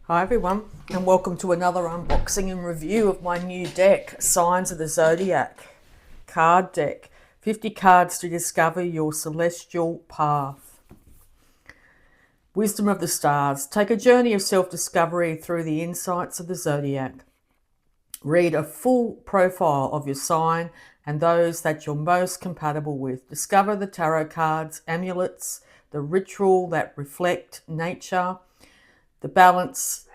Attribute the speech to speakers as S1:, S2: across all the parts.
S1: Hi everyone, and welcome to another unboxing and review of my new deck, Signs of the Zodiac Card Deck. 50 cards to discover your celestial path. Wisdom of the stars. Take a journey of self-discovery through the insights of the Zodiac. Read a full profile of your sign and those that you're most compatible with. Discover the tarot cards, amulets, the ritual that reflect nature, and balance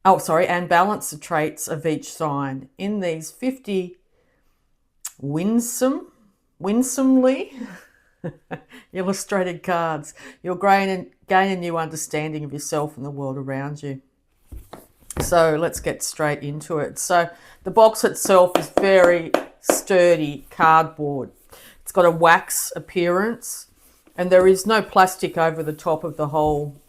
S1: the traits of each sign. In these 50 winsomely illustrated cards, you'll gain a new understanding of yourself and the world around you. So let's get straight into it. So the box itself is very sturdy cardboard. It's got a wax appearance, and there is no plastic over the top of the whole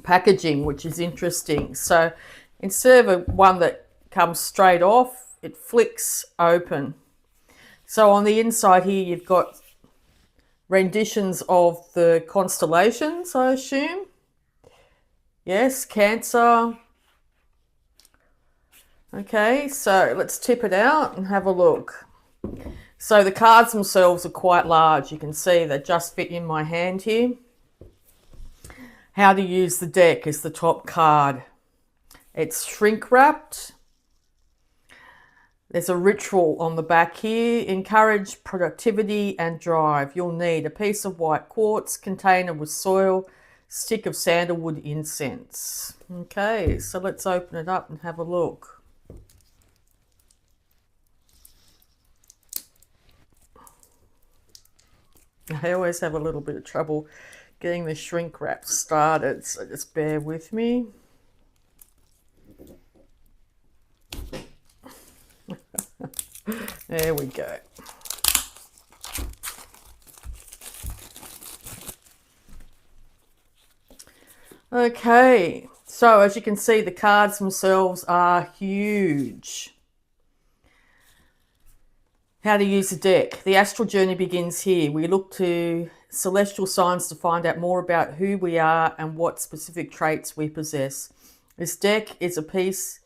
S1: packaging, which is interesting. So instead of one that comes straight off, it flicks open. So on the inside here, you've got renditions of the constellations, I assume. Yes, Cancer. Okay, so let's tip it out and have a look. So the cards themselves are quite large. You can see they just fit in my hand here. How to use the deck is the top card. It's shrink wrapped. There's a ritual on the back here. Encourage productivity and drive. You'll need a piece of white quartz, container with soil, stick of sandalwood incense. Okay, so let's open it up and have a look. I always have a little bit of trouble getting the shrink wrap started, so just bear with me. There we go. Okay, so as you can see, the cards themselves are huge. How to use the deck. The astral journey begins here. We look to celestial signs to find out more about who we are and what specific traits we possess. This deck is a place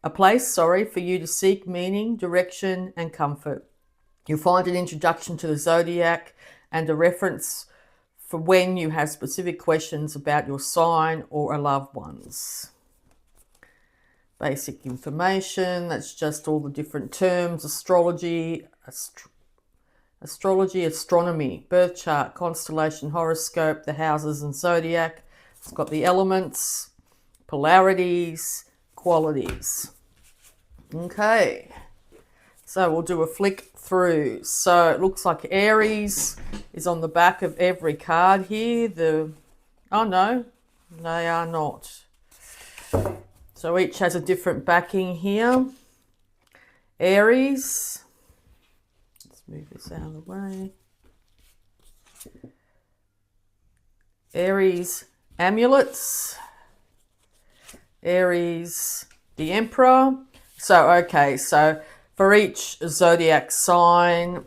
S1: for you to seek meaning, direction, and comfort. You'll find an introduction to the Zodiac and a reference for when you have specific questions about your sign or a loved one's. Basic information, that's just all the different terms: astrology, astronomy, birth chart, constellation, horoscope, the houses and zodiac. It's got the elements, polarities, qualities. Okay, so we'll do a flick through. So it looks like Aries is on the back of every card here. Oh no, they are not. So each has a different backing here. Aries, let's move this out of the way. Aries amulets. Aries the Emperor. So okay, so for each zodiac sign,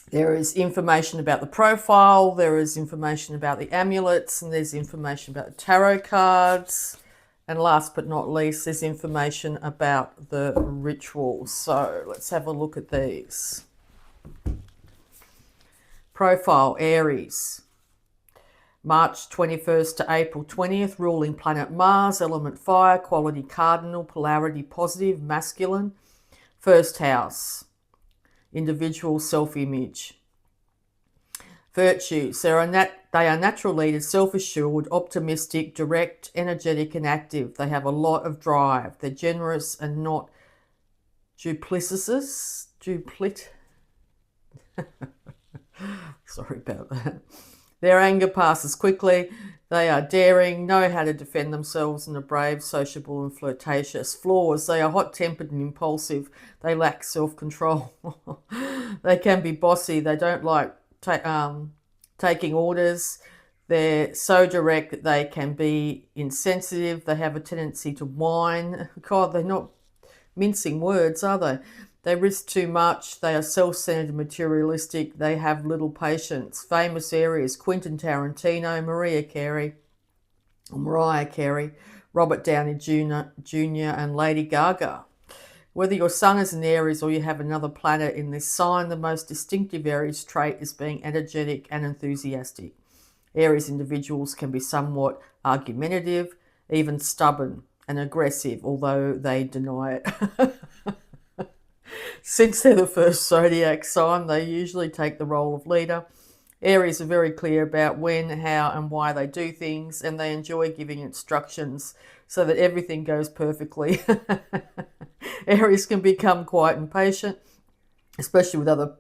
S1: there is information about the profile, there is information about the amulets, and there's information about the tarot cards. And last but not least, there's information about the ritual. So let's have a look at these. Profile, Aries. March 21st to April 20th, ruling planet Mars, element fire, quality cardinal, polarity positive, masculine. First house, individual self-image. Virtues, they are natural leaders, self-assured, optimistic, direct, energetic and active. They have a lot of drive. They're generous and not duplicitous. Sorry about that. Their anger passes quickly. They are daring, know how to defend themselves, and are brave, sociable and flirtatious. Flaws, they are hot-tempered and impulsive. They lack self-control. They can be bossy. They don't like taking orders. They're so direct that they can be insensitive. They have a tendency to whine. God, they're not mincing words, are they? They risk too much. They are self-centered and materialistic. They have little patience. Famous areas: Quentin Tarantino, Maria Carey, Mariah Carey, Robert Downey Jr. and Lady Gaga. Whether your sun is in Aries or you have another planet in this sign, the most distinctive Aries trait is being energetic and enthusiastic. Aries individuals can be somewhat argumentative, even stubborn and aggressive, although they deny it. Since they're the first zodiac sign, they usually take the role of leader. Aries are very clear about when, how, and why they do things, and they enjoy giving instructions so that everything goes perfectly. Aries can become quite impatient, especially with other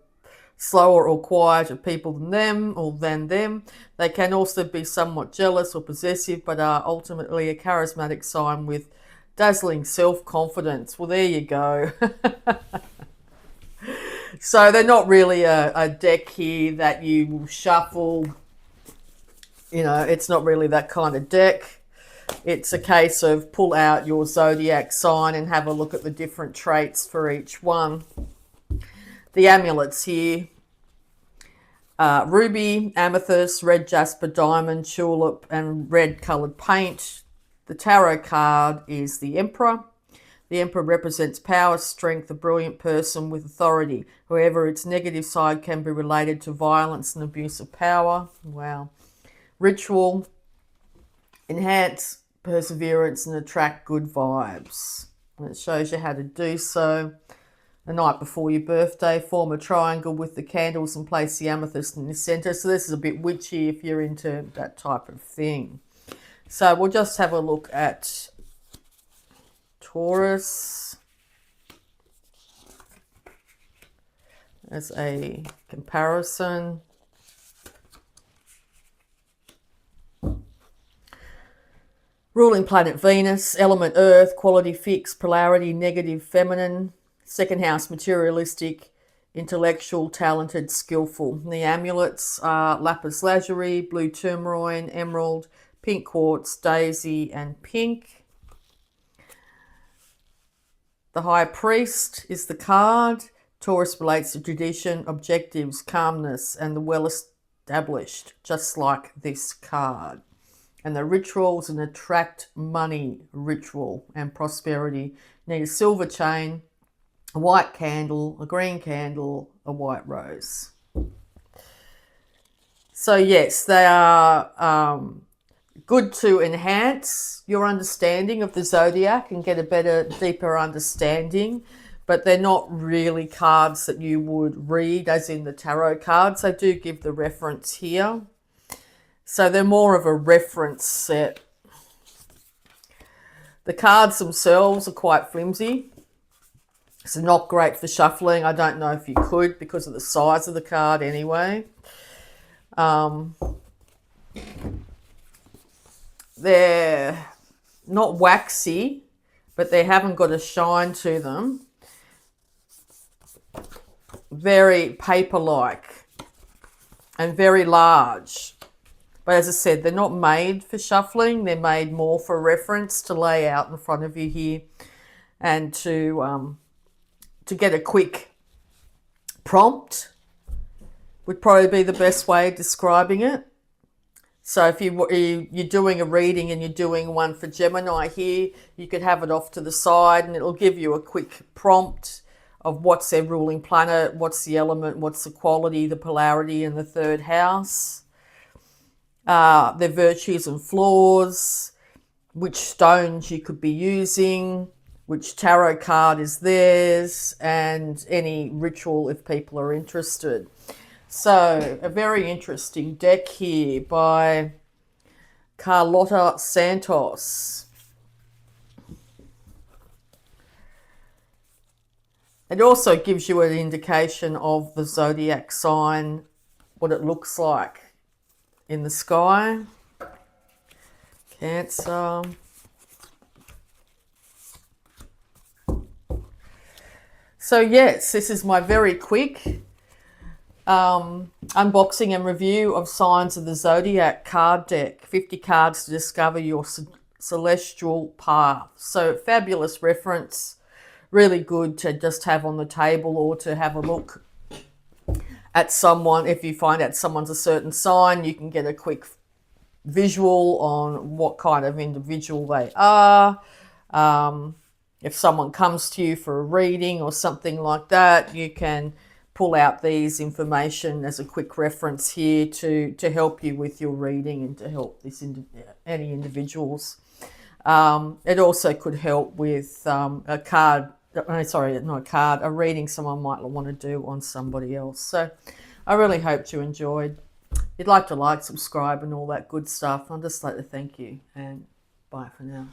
S1: slower or quieter people than them. They can also be somewhat jealous or possessive, but are ultimately a charismatic sign with dazzling self-confidence. Well, there you go. So they're not really a deck here that you will shuffle. You know, it's not really that kind of deck. It's a case of pull out your zodiac sign and have a look at the different traits for each one. The amulets here: ruby, amethyst, red jasper, diamond, tulip, and red coloured paint. The tarot card is the Emperor. The Emperor represents power, strength, a brilliant person with authority. However, its negative side can be related to violence and abuse of power. Wow. Ritual: enhance perseverance and attract good vibes. And it shows you how to do so. The night before your birthday, form a triangle with the candles and place the amethyst in the center. So this is a bit witchy if you're into that type of thing. So we'll just have a look at Taurus as a comparison. Ruling planet Venus, element Earth, quality fixed, polarity negative, feminine. Second house materialistic, intellectual, talented, skillful. The amulets are lapis lazuli, blue tourmaline, emerald, pink quartz, daisy, and pink. The High Priest is the card. Taurus relates to tradition, objectives, calmness, and the well-established, just like this card. And the rituals: an attract money ritual and prosperity. You need a silver chain, a white candle, a green candle, a white rose. So yes, they are good to enhance your understanding of the zodiac and get a better, deeper understanding, but they're not really cards that you would read as in the tarot cards. They do give the reference here. So they're more of a reference set. The cards themselves are quite flimsy. So not great for shuffling. I don't know if you could because of the size of the card anyway. They're not waxy, but they haven't got a shine to them. Very paper-like and very large. But as I said, they're not made for shuffling. They're made more for reference to lay out in front of you here and to get a quick prompt would probably be the best way of describing it. So if you're doing a reading and you're doing one for Gemini here, you could have it off to the side and it'll give you a quick prompt of what's their ruling planet, what's the element, what's the quality, the polarity in the third house, their virtues and flaws, which stones you could be using, which tarot card is theirs, and any ritual if people are interested. So a very interesting deck here by Carlota Santos. It also gives you an indication of the zodiac sign, what it looks like in the sky. Cancer. So yes, this is my very quick unboxing and review of Signs of the Zodiac card deck. 50 cards to discover your celestial path. So fabulous reference. Really good to just have on the table or to have a look at someone. If you find out someone's a certain sign, you can get a quick visual on what kind of individual they are. If someone comes to you for a reading or something like that, you can pull out these information as a quick reference here to help you with your reading and to help any individuals. It also could help with a card, sorry, not a card, a reading someone might want to do on somebody else. So I really hope you enjoyed. If you'd like to like, subscribe and all that good stuff, I'd just like to thank you, and bye for now.